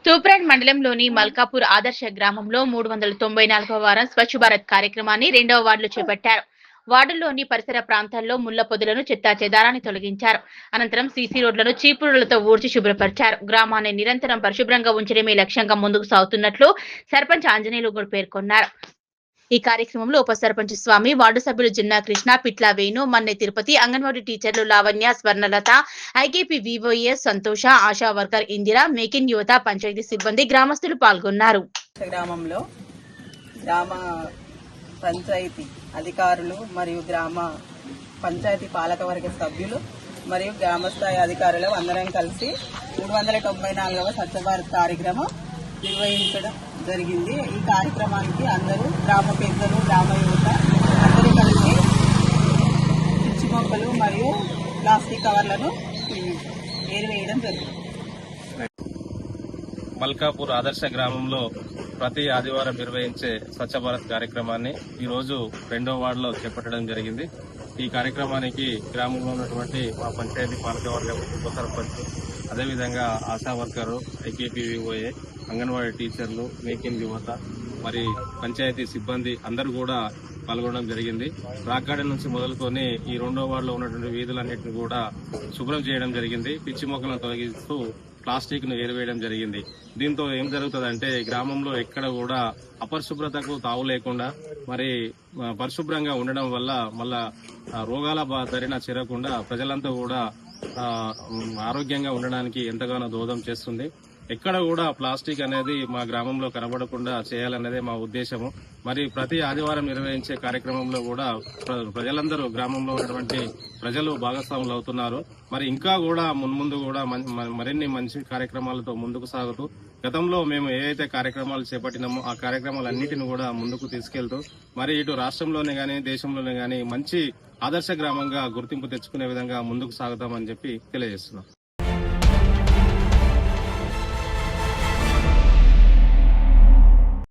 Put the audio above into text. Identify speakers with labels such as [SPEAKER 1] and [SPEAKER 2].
[SPEAKER 1] తూప్రాన్ మండలంలోని మల్కాపూర్ ఆదర్శ గ్రామంలో 394వ వారం స్వచ్ఛ భారత్ కార్యక్రమాన్ని 2వ వార్డులో చేపట్టారు. వార్డులోని పరిసర ప్రాంతాల్లో ముళ్ల పొదలను చెత్తాచెదారాన్ని తొలగించారు. అనంతరం సీసీ రోడ్లను చీపురులతో ఊడ్చి శుభ్రపరిచారు. గ్రామాన్ని నిరంతరం పరిశుభ్రంగా ఉంచడమే లక్ష్యంగా ముందుకు సాగుతున్నట్లు సర్పంచ్ ఆంజనేయులు పేర్కొన్నారు. ఈ కార్యక్రమంలో ఉప సర్పంచ్ స్వామి, వార్డు సభ్యులు జిన్నా కృష్ణ, పిట్ల వేణు, మన్నె తిరుపతి, అంగన్వాడీ టీచర్లు లావణ్య, స్వర్ణలత, ఐకేపీ వివోఏఎస్ సంతోష, ASHA worker Indira, make in యువత, పంచాయతీ సిబ్బంది, గ్రామస్తులు పాల్గొన్నారు.
[SPEAKER 2] గ్రామంలో గ్రామ పంచాయతీ అధికారులు మరియు గ్రామ పంచాయతీ పాలకవర్గ సభ్యులు మరియు గ్రామస్థాయి అధికారులు అందరం కలిసి 394వ స్వచ్ఛ భారత్ కార్యక్రమం నిర్వహించడం జరిగింది. ఈ కార్యక్రమానికి అందరూ గ్రామ పెద్దలు, గ్రామ యువత అందరూ కలిసి పిచ్చి మొక్కలు మరియు ప్లాస్టిక్ కవర్లను ఏరివేయడం జరిగింది.
[SPEAKER 3] మల్కాపూర్ ఆదర్శ గ్రామంలో ప్రతి ఆదివారం నిర్వహించే స్వచ్ఛ భారత్ కార్యక్రమాన్ని ఈరోజు 2వ వార్డులో చేపట్టడం జరిగింది. ఈ కార్యక్రమానికి గ్రామంలో ఉన్నటువంటి మా పంచాయతీ పాలకవర్గం, ఉప సర్పంచ్, అదేవిధంగా ASHA worker, IKP VOA, anganwadi టీచర్లు, మేక్ ఇన్ యువత, మరి పంచాయతీ సిబ్బంది అందరూ కూడా పాల్గొనడం జరిగింది. రాకాడ నుంచి మొదలుకొని ఈ 2వ వార్డులో ఉన్నటువంటి వీధులన్నింటినీ కూడా శుభ్రం చేయడం జరిగింది. పిచ్చి మొక్కలను తొలగిస్తూ ప్లాస్టిక్ ను ఏరివేయడం జరిగింది. దీంతో ఏం జరుగుతుందంటే గ్రామంలో ఎక్కడ కూడా అపరిశుభ్రతకు తావు లేకుండా మరి పరిశుభ్రంగా ఉండడం వల్ల మళ్ళా రోగాల బారిన చేరకుండా ప్రజలంతా కూడా ఆరోగ్యంగా ఉండడానికి ఎంతగానో దోహదం చేస్తుంది. ఎక్కడ కూడా ప్లాస్టిక్ అనేది మా గ్రామంలో కనబడకుండా చేయాలనేదే మా ఉద్దేశము. మరి ప్రతి ఆదివారం నిర్వహించే కార్యక్రమంలో కూడా ప్రజలందరూ, గ్రామంలో ఉన్నటువంటి ప్రజలు భాగస్వాములు అవుతున్నారు. మరి ఇంకా కూడా మున్ముందు కూడా మరిన్ని మంచి కార్యక్రమాలతో ముందుకు సాగుతూ గతంలో మేము ఏదైతే కార్యక్రమాలు చేపట్టినామో ఆ కార్యక్రమాలన్నింటిని కూడా ముందుకు తీసుకెళ్తూ మరి ఇటు రాష్ట్రంలోనే గానీ దేశంలోనే గానీ మంచి ఆదర్శ గ్రామంగా గుర్తింపు తెచ్చుకునే విధంగా ముందుకు సాగుతామని చెప్పి తెలియజేస్తున్నాం.